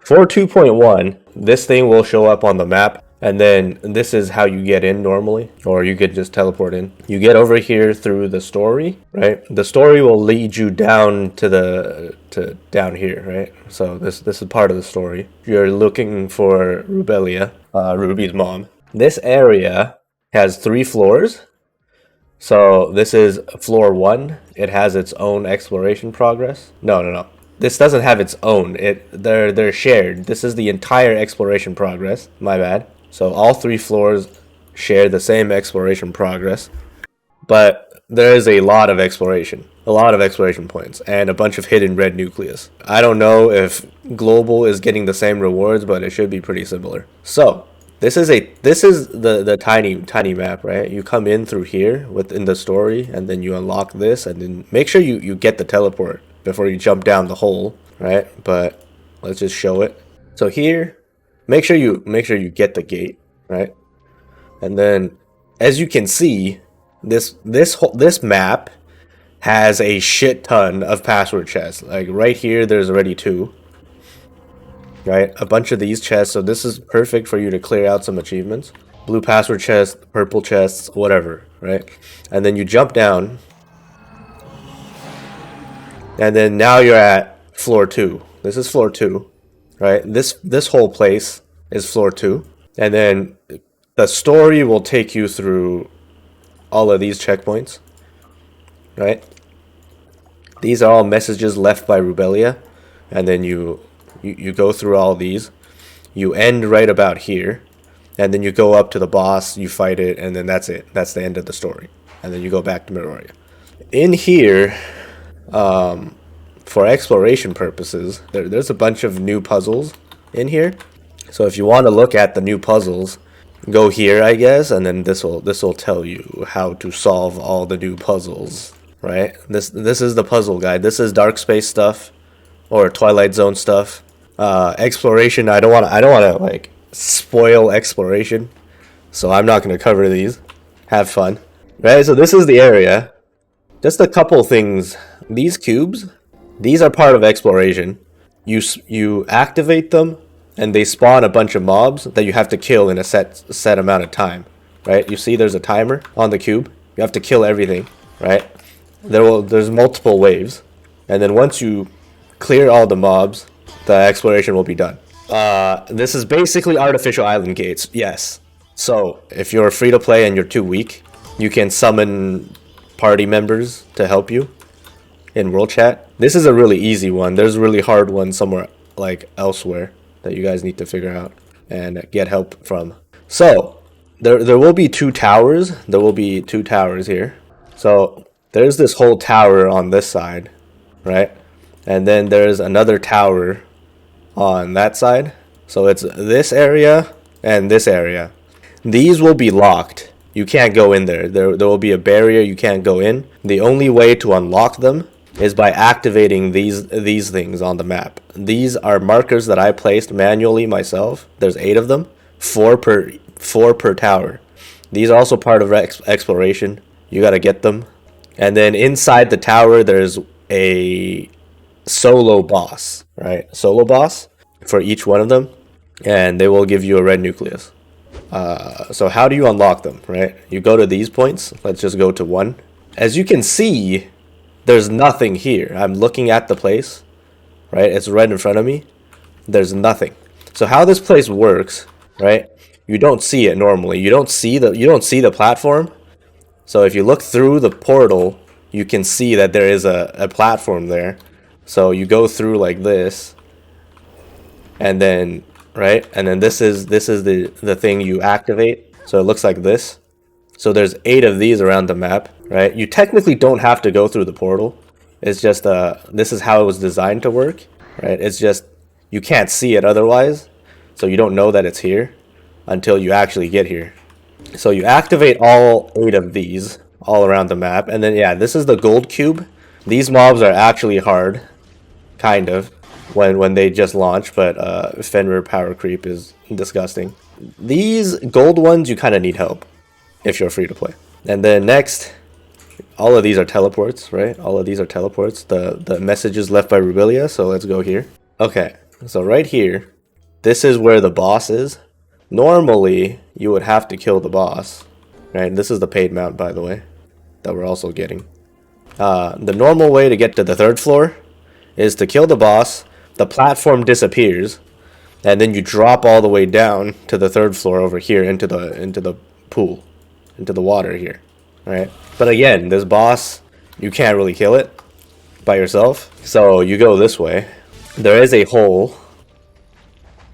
For 2.1, this thing will show up on the map, and then this is how you get in normally, or you could just teleport in. You get over here through the story, right? The story will lead you down to down here, right? So this is part of the story. You're looking for Rubelia, Ruby's mom. This area has 3 floors. So this is floor 1. It has its own exploration progress. No. This doesn't have its own. They're shared. This is the entire exploration progress. My bad. So all 3 floors share the same exploration progress. But there is a lot of exploration points, and a bunch of hidden red nucleus. I don't know if global is getting the same rewards, but it should be pretty similar. So this is the tiny map, right? You come in through here within the story, and then you unlock this, and then make sure you get the teleport before you jump down the hole, right? But let's just show it. So here, make sure you get the gate, right? And then, as you can see, this map has a shit ton of password chests. Like right here, there's already 2. Right, a bunch of these chests, so this is perfect for you to clear out some achievements. Blue password chests, purple chests, whatever, right? And then you jump down, and then now you're at floor 2. This is floor 2, right? This whole place is floor 2, and then the story will take you through all of these checkpoints, right? These are all messages left by Rubelia, and then you go through all these. You end right about here, and then you go up to the boss, you fight it, and then that's it. That's the end of the story. And then you go back to Midoriya. In here, for exploration purposes, there's a bunch of new puzzles in here. So if you want to look at the new puzzles, go here, I guess, and then this will tell you how to solve all the new puzzles, right? This is the puzzle guide. This is Dark Space stuff, or Twilight Zone stuff. Exploration, I don't want to like spoil exploration, so I'm not going to cover these. Have fun, right? So this is the area. Just a couple things. These cubes, these are part of exploration. You activate them, and they spawn a bunch of mobs that you have to kill in a set amount of time, right? You see, there's a timer on the cube. You have to kill everything, right? There's multiple waves, and then once you clear all the mobs, the exploration will be done. This is basically artificial island gates, yes. So if you're free to play and you're too weak, you can summon party members to help you in world chat. This is a really easy one. There's a really hard one somewhere like elsewhere that you guys need to figure out and get help from. So there will be 2 towers. There will be 2 towers here. So there's this whole tower on this side, right? And then there's another tower on that side. So it's this area and this area. These will be locked. You can't go in there. There will be a barrier. You can't go in. The only way to unlock them is by activating these things on the map. These are markers that I placed manually myself. There's 8 of them, 4 per tower. These are also part of exploration. You got to get them. And then inside the tower, there's a solo boss, right? Solo boss for each one of them, and they will give you a red nucleus. So how do you unlock them, right? You go to these points. Let's just go to 1. As you can see, there's nothing here. I'm looking at the place, right? It's right in front of me. There's nothing. So how this place works, right? You don't see it normally. You don't see the platform. So if you look through the portal, you can see that there is a platform there. So you go through like this, and then right, and then this is the thing you activate. So it looks like this. So there's 8 of these around the map, right? You technically don't have to go through the portal. It's just this is how it was designed to work, right? It's just you can't see it otherwise, so you don't know that it's here until you actually get here. So you activate all 8 of these all around the map, and then yeah, this is the gold cube. These mobs are actually hard, kind of, when they just launch, but Fenrir power creep is disgusting. These gold ones, you kind of need help if you're free to play. And then next, all of these are teleports, right? All of these are teleports. The messages left by Rubelia, so let's go here. Okay, so right here, This is where the boss is. Normally, you would have to kill the boss. Right? This is the paid mount, by the way, that we're also getting. The normal way to get to the 3rd floor is to kill the boss, the platform disappears, and then you drop all the way down to the 3rd floor over here into the pool, into the water here, right? But again, this boss, you can't really kill it by yourself, so you go this way. There is a hole,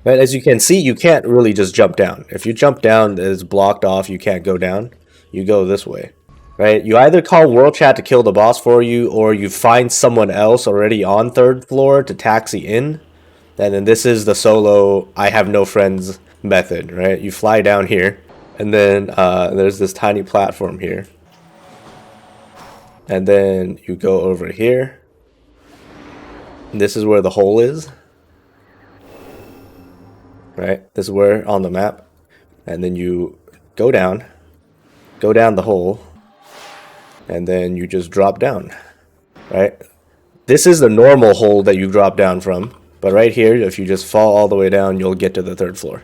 but as you can see, you can't really just jump down. If you jump down, it's blocked off, you can't go down. You go this way. Right, you either call World Chat to kill the boss for you, or you find someone else already on 3rd floor to taxi in. And then this is the solo I have no friends method, right? You fly down here, and then there's this tiny platform here. And then you go over here. And this is where the hole is. Right, this is where on the map. And then you go down the hole. And then you just drop down, right? This is the normal hole that you drop down from. But right here, if you just fall all the way down, you'll get to the 3rd floor.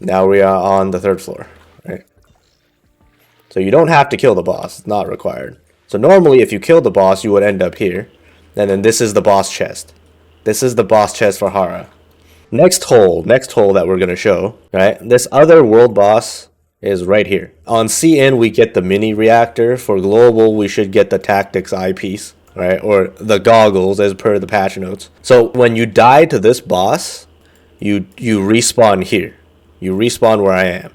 Now we are on the 3rd floor, right? So you don't have to kill the boss. It's not required. So normally, if you kill the boss, you would end up here. And then this is the boss chest. This is the boss chest for Hara. Next hole that we're going to show, right? This other world boss is right here. On CN, we get the mini reactor. For global, we should get the tactics eyepiece, right? Or the goggles as per the patch notes. So when you die to this boss, you respawn here. You respawn where I am,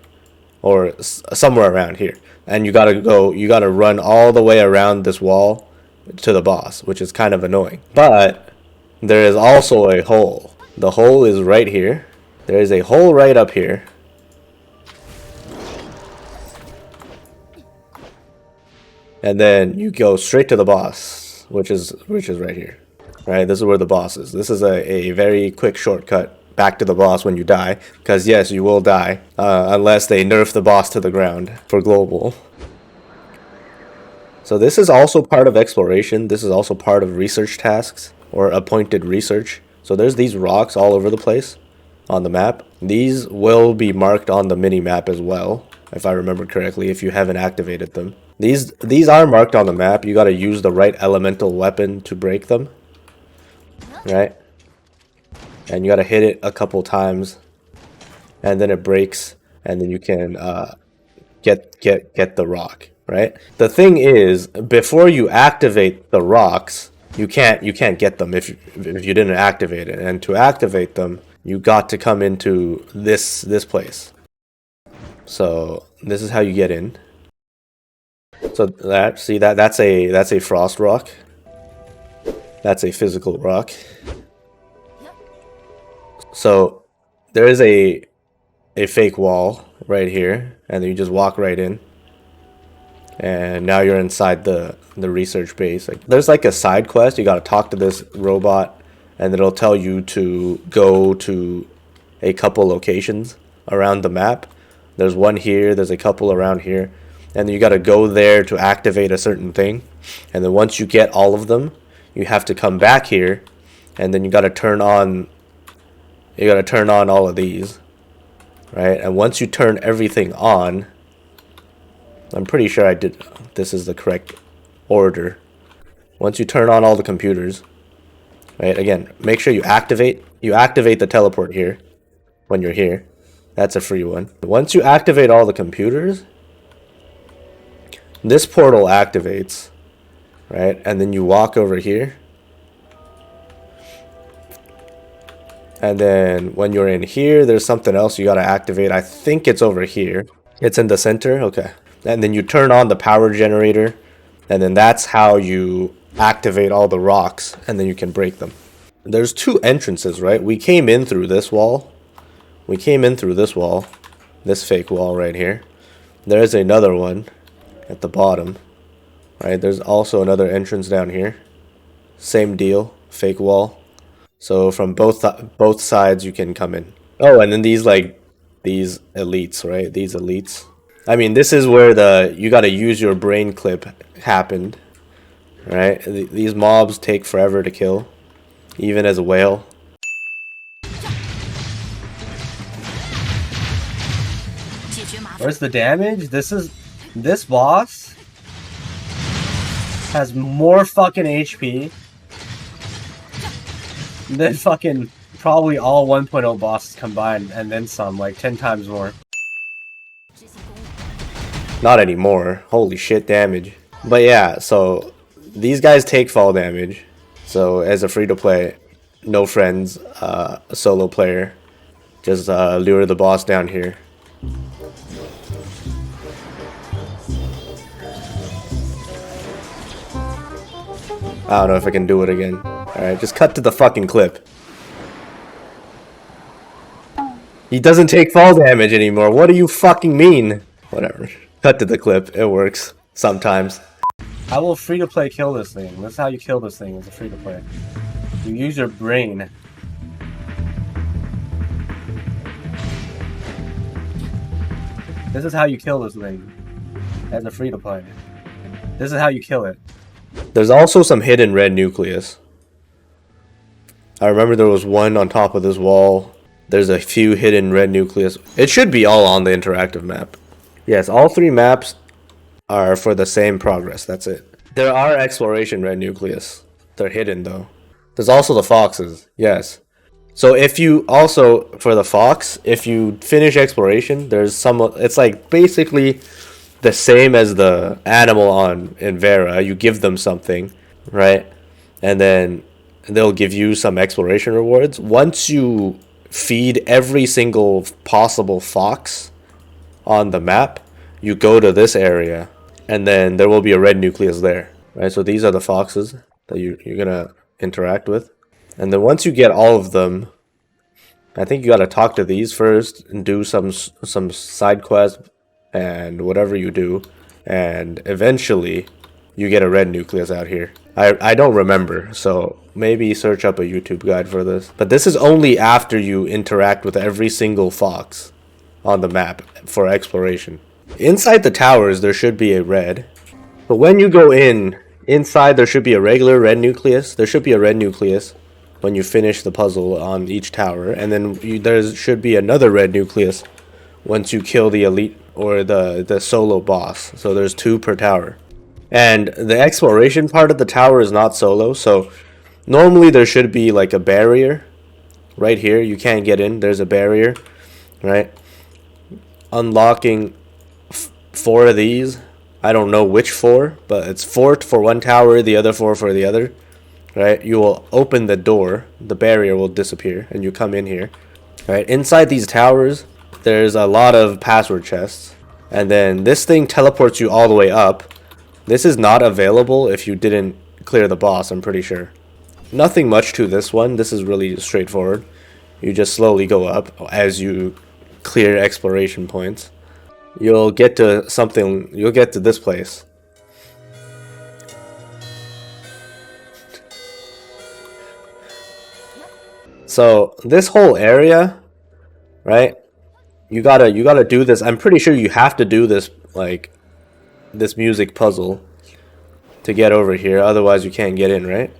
or somewhere around here. And you gotta run all the way around this wall to the boss, which is kind of annoying. But there is also a hole. The hole is right here. There is a hole right up here. And then you go straight to the boss, which is right here. Right, this is where the boss is. This is a very quick shortcut back to the boss when you die. Because yes, you will die. Unless they nerf the boss to the ground for global. So this is also part of exploration. This is also part of research tasks. Or appointed research. So there's these rocks all over the place on the map. These will be marked on the mini-map as well, if I remember correctly, if you haven't activated them. These are marked on the map. You gotta use the right elemental weapon to break them. Right? And you gotta hit it a couple times. And then it breaks. And then you can get the rock. Right? The thing is, before you activate the rocks, you can't get them if you didn't activate it. And to activate them, you got to come into this place. So this is how you get in. So that's a frost rock. That's a physical rock. So there is a fake wall right here, and then you just walk right in. And now you're inside the research base. There's like a side quest. You gotta talk to this robot, and it'll tell you to go to a couple locations around the map. There's one here, there's a couple around here. And then you gotta go there to activate a certain thing. And then once you get all of them, you have to come back here, and then you gotta turn on all of these. Right? And once you turn everything on, I'm pretty sure this is the correct order. Once you turn on all the computers, right? Again, make sure you activate the teleport here when you're here. That's a free one. Once you activate all the computers, this portal activates, right? And then you walk over here. And then when you're in here, there's something else you got to activate. I think it's over here. It's in the center. Okay. And then you turn on the power generator, and then that's how you activate all the rocks, and then you can break them. There's two entrances, right? We came in through this wall. This fake wall right here. There's another one at the bottom, right? There's also another entrance down here. Same deal, fake wall. So from both sides you can come in. Oh, and then these elites, right? These elites. I mean, this is where you gotta use your brain clip happened, right? These mobs take forever to kill, even as a whale. Where's the damage? This boss has more fucking HP than fucking probably all 1.0 bosses combined, and then some, like 10 times more. Not anymore. Holy shit damage. But yeah, so these guys take fall damage. So as a free-to-play, no friends, a solo player, just lure the boss down here. I don't know if I can do it again. Alright, just cut to the fucking clip. He doesn't take fall damage anymore. What do you fucking mean? Whatever. Cut to the clip. It works. Sometimes. How will free-to-play kill this thing? That's how you kill this thing as a free-to-play. You use your brain. This is how you kill this thing as a free-to-play. This is how you kill it. There's also some hidden red nucleus. I remember there was one on top of this wall. There's a few hidden red nucleus. It should be all on the interactive map. Yes, all 3 maps are for the same progress. That's it. There are exploration red nucleus. They're hidden though. There's also the foxes. Yes. So if you also, for the fox, if you finish exploration, there's some, it's like basically the same as the animal in Vera. You give them something, right? And then they'll give you some exploration rewards. Once you feed every single possible fox on the map, you go to this area, and then there will be a red nucleus there, right? So these are the foxes that you're gonna interact with. And then once you get all of them, I think you gotta talk to these first and do some side quests and whatever you do, and eventually you get a red nucleus out here. I don't remember, so maybe search up a YouTube guide for this. But this is only after you interact with every single fox on the map for exploration. Inside the towers there should be a red, but when you go inside there should be a regular red nucleus. There should be a red nucleus when you finish the puzzle on each tower, and then there should be another red nucleus once you kill the elite or the solo boss. So there's 2 per tower. And the exploration part of the tower is not solo, so normally there should be like a barrier right here. You can't get in. There's a barrier, right? Unlocking 4 of these. I don't know which 4, but it's 4 for one tower, the other 4 for the other, right? You will open the door, the barrier will disappear, and you come in here, right? Inside these towers, there's a lot of password chests, and then this thing teleports you all the way up. This is not available if you didn't clear the boss, I'm pretty sure. Nothing much to this one. This is really straightforward. You just slowly go up as you clear exploration points. You'll get to something, you'll get to this place. So this whole area, right? You gotta do this. I'm pretty sure you have to do this, like this music puzzle to get over here, otherwise you can't get in, right?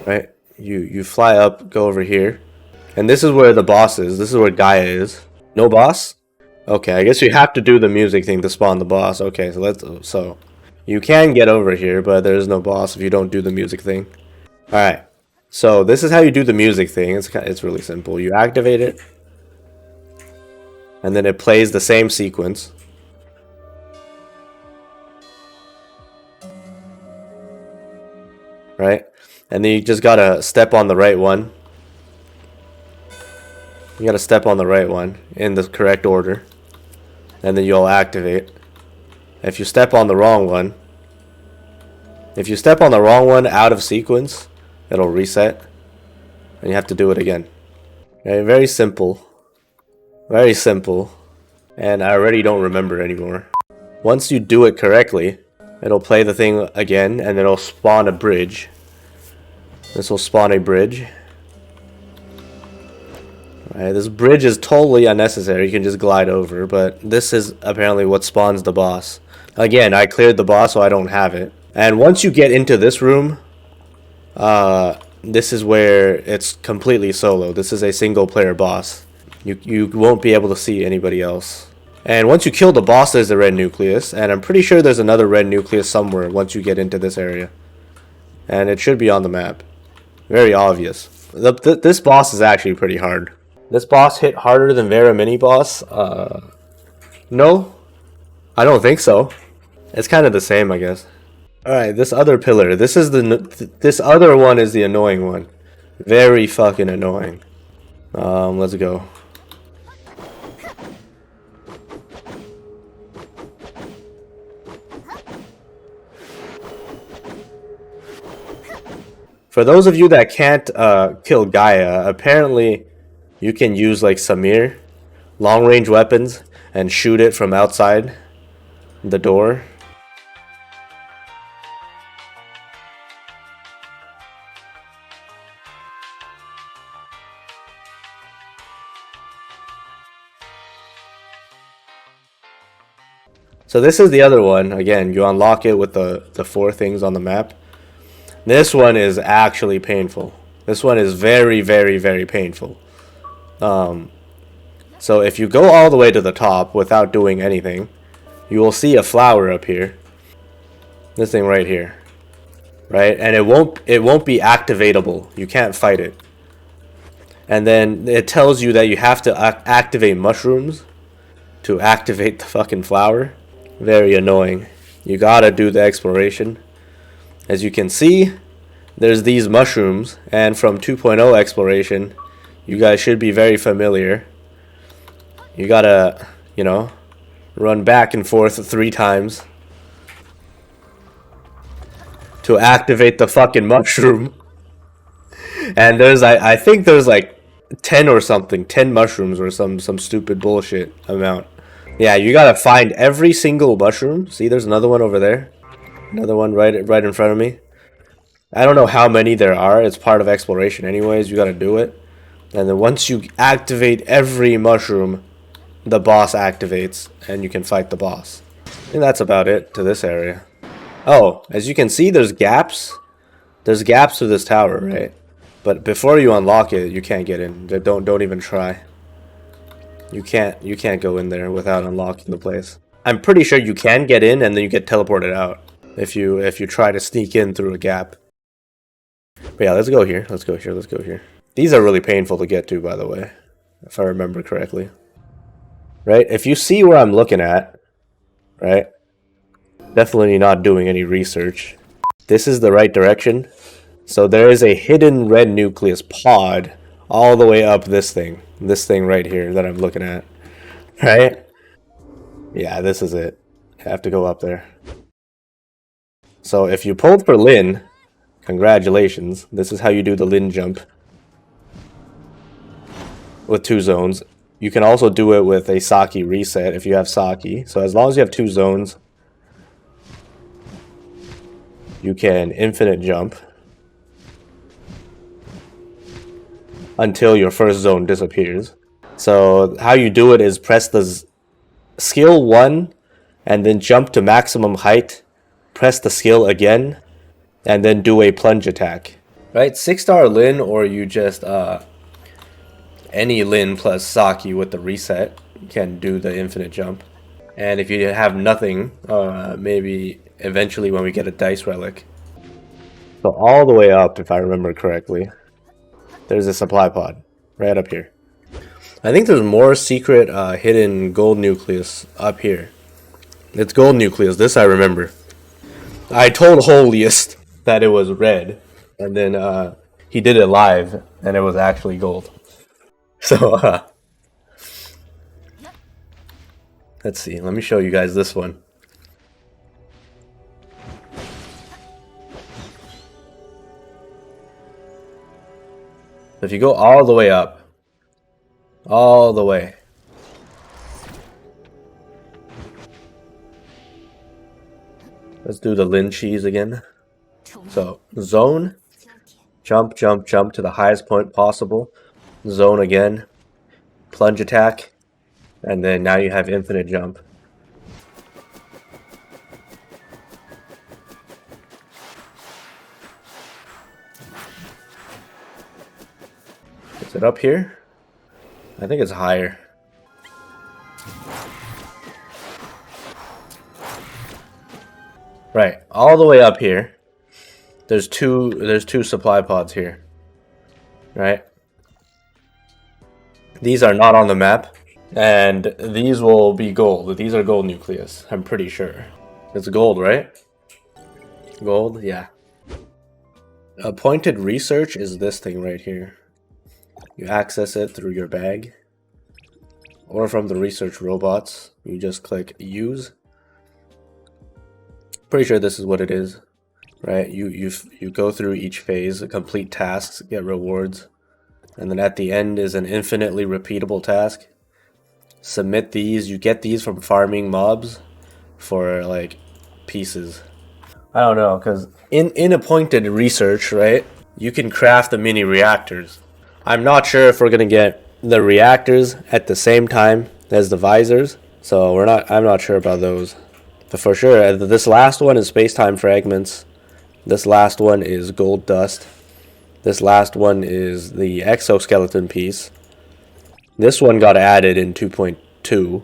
Right? You fly up, go over here, and this is where the boss is. This is where Gaia is. No boss? Okay, I guess you have to do the music thing to spawn the boss. Okay, so you can get over here, but there's no boss if you don't do the music thing. Alright, so this is how you do the music thing. It's really simple. You activate it, and then it plays the same sequence. Right? And then you just gotta step on the right one. You gotta step on the right one in the correct order, and then you'll activate. If you step on the wrong one, out of sequence, it'll reset, and you have to do it again. Okay, very simple. Very simple. And I already don't remember anymore. Once you do it correctly, it'll play the thing again, and it'll spawn a bridge. This will spawn a bridge. Alright, this bridge is totally unnecessary. You can just glide over, but this is apparently what spawns the boss. Again, I cleared the boss, so I don't have it. And once you get into this room, this is where it's completely solo. This is a single player boss. You won't be able to see anybody else. And once you kill the boss, there's the red nucleus. And I'm pretty sure there's another red nucleus somewhere once you get into this area. And it should be on the map. Very obvious. This boss is actually pretty hard. This boss hit harder than Vera Mini Boss. No, I don't think so. It's kind of the same, I guess. Alright, this other pillar. This other one is the annoying one. Very fucking annoying. Let's go. For those of you that can't kill Gaia, apparently you can use like Samir, long range weapons, and shoot it from outside the door. So this is the other one. Again, you unlock it with the 4 things on the map. This one is actually painful. This one is very, very, very painful. So if you go all the way to the top without doing anything, you will see a flower up here. This thing right here. Right? And it won't be activatable. You can't fight it. And then it tells you that you have to activate mushrooms to activate the fucking flower. Very annoying. You gotta do the exploration. As you can see, there's these mushrooms, and from 2.0 exploration, you guys should be very familiar. You gotta, you know, run back and forth 3 times to activate the fucking mushroom. And there's, I think there's like 10 or something, 10 mushrooms or some stupid bullshit amount. Yeah, you gotta find every single mushroom. See, there's another one over there. Another one right in front of me. I don't know how many there are. It's part of exploration anyways. You gotta do it. And then once you activate every mushroom, the boss activates and you can fight the boss. And that's about it to this area. Oh, as you can see, there's gaps. There's gaps to this tower, right? But before you unlock it, you can't get in. Don't even try. You can't go in there without unlocking the place. I'm pretty sure you can get in and then you get teleported out if you try to sneak in through a gap. But yeah, let's go here. Let's go here. Let's go here. These are really painful to get to, by the way, if I remember correctly. Right? If you see where I'm looking at, right? Definitely not doing any research. This is the right direction. So there is a hidden red nucleus pod all the way up this thing right here that I'm looking at, right? Yeah, this is it. I have to go up there. So if you pulled for Lin, congratulations. This is how you do the Lin jump with 2 zones. You can also do it with a Saki reset if you have Saki. So as long as you have 2 zones, you can infinite jump until your first zone disappears. So how you do it is press the skill 1 and then jump to maximum height, press the skill again, and then do a plunge attack. Right, 6-star Lin, or you just any Lin plus Saki with the reset can do the infinite jump. And if you have nothing, maybe eventually when we get a dice relic. So all the way up, if I remember correctly, there's a supply pod right up here. I think there's more secret hidden gold nucleus up here. It's gold nucleus. This I remember. I told Holiest that it was red, and then he did it live, and it was actually gold. So let's see. Let me show you guys this one. If you go all the way up, all the way, let's do the Lin cheese again. So zone, jump, jump, jump to the highest point possible, zone again, plunge attack, and then now you have infinite jump. Is it up here? I think it's higher. Right, all the way up here. There's two supply pods here. Right? These are not on the map. And these will be gold. These are gold nucleus, I'm pretty sure. It's gold, right? Gold, yeah. Appointed research is this thing right here. You access it through your bag. Or from the research robots. You just click use. Pretty sure this is what it is. Right? You go through each phase, complete tasks, get rewards. And then at the end is an infinitely repeatable task. Submit these. You get these from farming mobs for like pieces. I don't know, because in appointed research, right, you can craft the mini reactors. I'm not sure if we're gonna get the reactors at the same time as the visors, so I'm not sure about those. But for sure, this last one is space-time fragments. This last one is gold dust. This last one is the exoskeleton piece. This one got added in 2.2.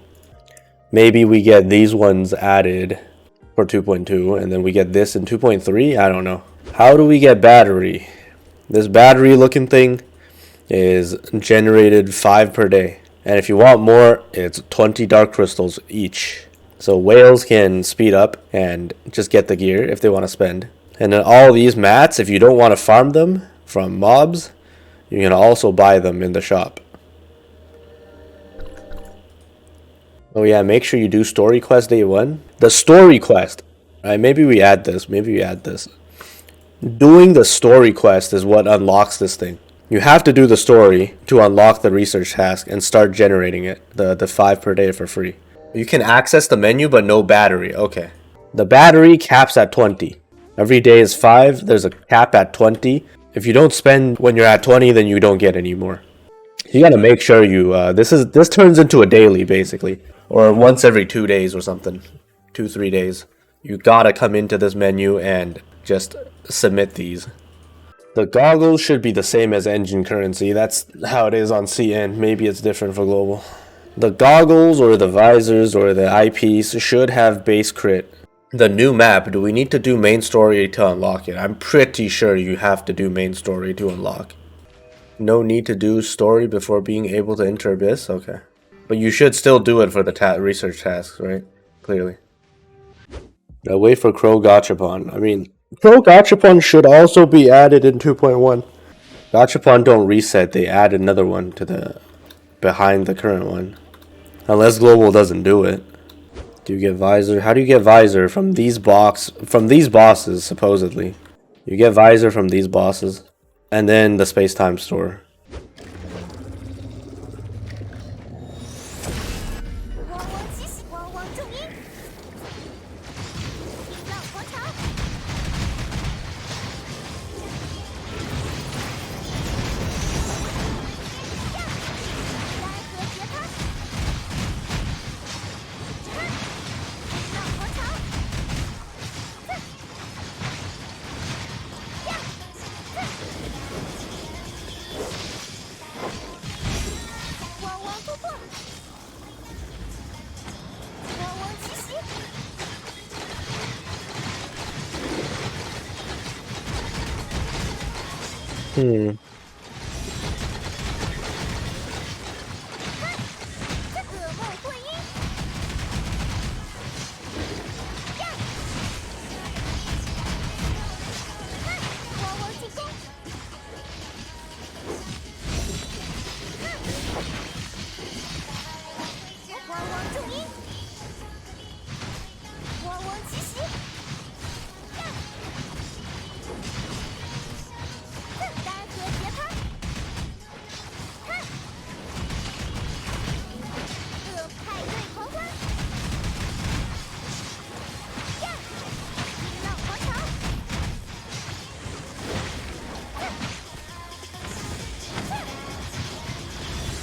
Maybe we get these ones added for 2.2, and then we get this in 2.3? I don't know. How do we get battery? This battery looking thing is generated 5 per day. And if you want more, it's 20 dark crystals each. So whales can speed up and just get the gear if they want to spend. And then all these mats, if you don't want to farm them from mobs, you can also buy them in the shop. Oh yeah, make sure you do story quest day 1. The story quest. Alright, maybe we add this. Doing the story quest is what unlocks this thing. You have to do the story to unlock the research task and start generating it. The 5 per day for free. You can access the menu but no battery. Okay. The battery caps at 20. Every day is 5. There's a cap at 20. If you don't spend when you're at 20, then you don't get any more. You gotta make sure you this turns into a daily basically. Or once every 2 days or something. 2-3 days. You gotta come into this menu and just submit these. The goggles should be the same as engine currency. That's how it is on CN. Maybe it's different for global. The goggles or the visors or the eyepiece should have base crit. The new map, do we need to do main story to unlock it? I'm pretty sure you have to do main story to unlock. No need to do story before being able to enter Abyss? Okay. But you should still do it for the research tasks, right? Clearly. Now wait for Crow Gachapon. I mean, Crow Gachapon should also be added in 2.1. Gachapon don't reset, they add another one to the behind the current one. Unless Global doesn't do it. Do you get visor? How do you get visor from these bosses, supposedly? You get visor from these bosses. And then the space-time store.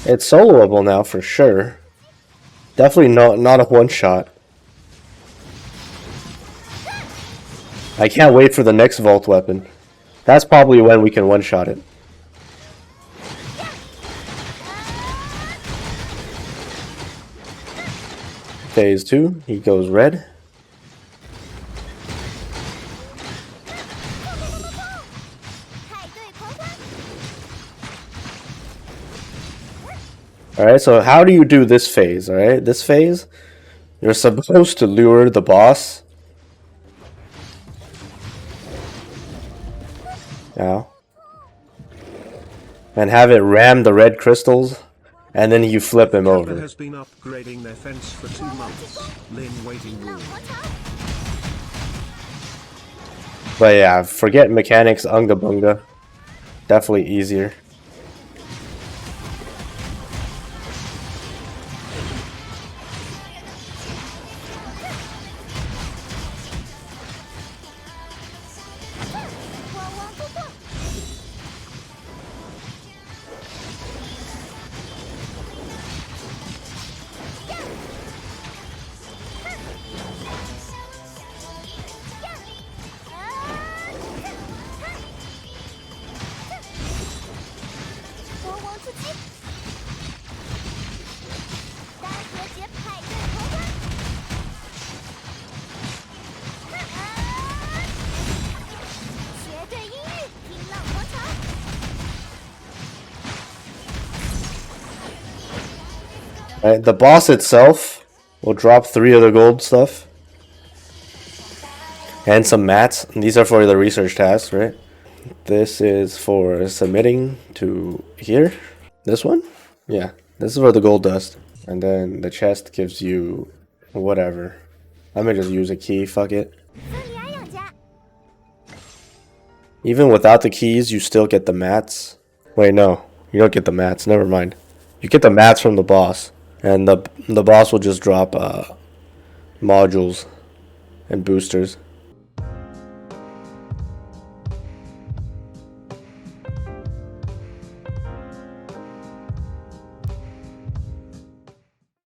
It's soloable now for sure. Definitely not a one shot. I can't wait for the next vault weapon. That's probably when we can one shot it. Phase 2, he goes red. Alright, so how do you do this phase? Alright, this phase, you're supposed to lure the boss. Now. And have it ram the red crystals, and then you flip him over. Has been upgrading their fence for 2 months. Lin waiting room. But yeah, forget mechanics, unga bunga. Definitely easier. Right, the boss itself will drop 3 of the gold stuff. And some mats. And these are for the research tasks, right? This is for submitting to here. This one? Yeah, this is for the gold dust. And then the chest gives you whatever. I'm gonna just use a key, fuck it. Even without the keys, you still get the mats. Wait, no. You don't get the mats, never mind. You get the mats from the boss. And the boss will just drop modules and boosters.